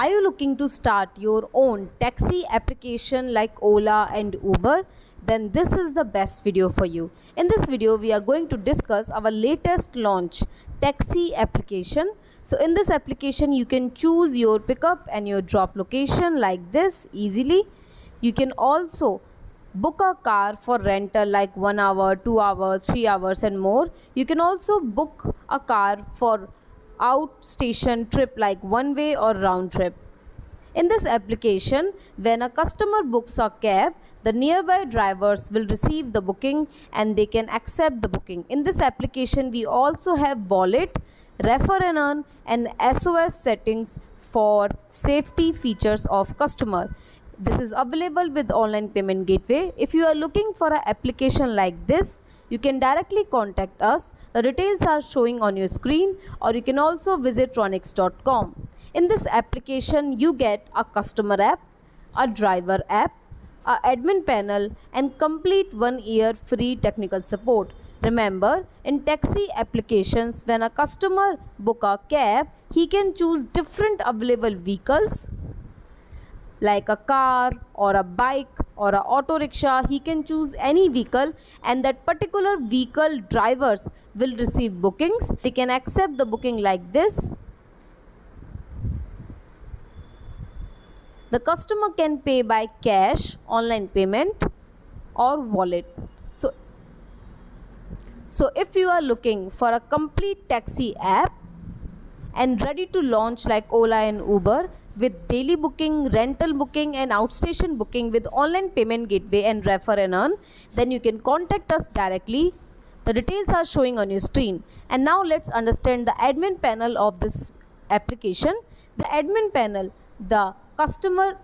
Are you looking to start your own taxi application like Ola and Uber? Then this is the best video for you. In this video, we are going to discuss our latest launch taxi application. So in this application, you can choose your pickup and your drop location like this easily. You can also book a car for rental like 1 hour, 2 hours, 3 hours and more. You can also book a car for outstation trip like one way or round trip. In this application, when a customer books a cab, the nearby drivers will receive the booking and they can accept the booking. In this application, we also have wallet, refer and earn and SOS settings for safety features of customer. This is available with online payment gateway. If you are looking for an application like this, you can directly contact us. The details are showing on your screen, or you can also visit raunix.com. In this application, you get a customer app, a driver app, a admin panel and complete 1 year free technical support. Remember, in taxi applications, when a customer book a cab, he can choose different available vehicles like a car or a bike or a auto rickshaw. He can choose any vehicle and that particular vehicle drivers will receive bookings. They can accept the booking like this. The customer can pay by cash, online payment or wallet. So if you are looking for a complete taxi app and ready to launch like Ola and Uber with daily booking, rental booking and outstation booking with online payment gateway and refer and earn, then you can contact us directly. The details are showing on your screen. And now let's understand the admin panel of this application. The admin panel, the customer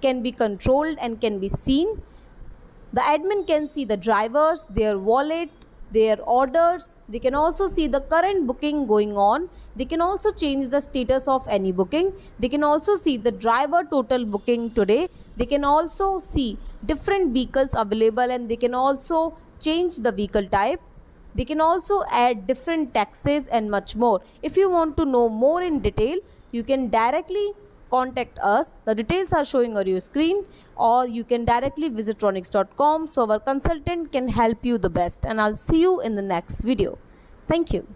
can be controlled and can be seen. The admin can see the drivers, their wallet, their orders. They can also see the current booking going on. They can also change the status of any booking. They can also see the driver total booking today. They can also see different vehicles available and they can also change the vehicle type. They can also add different taxes and much more. If you want to know more in detail, you can directly contact us. The details are showing on your screen, or you can directly visit raunix.com so our consultant can help you the best. And I'll see you in the next video. Thank you.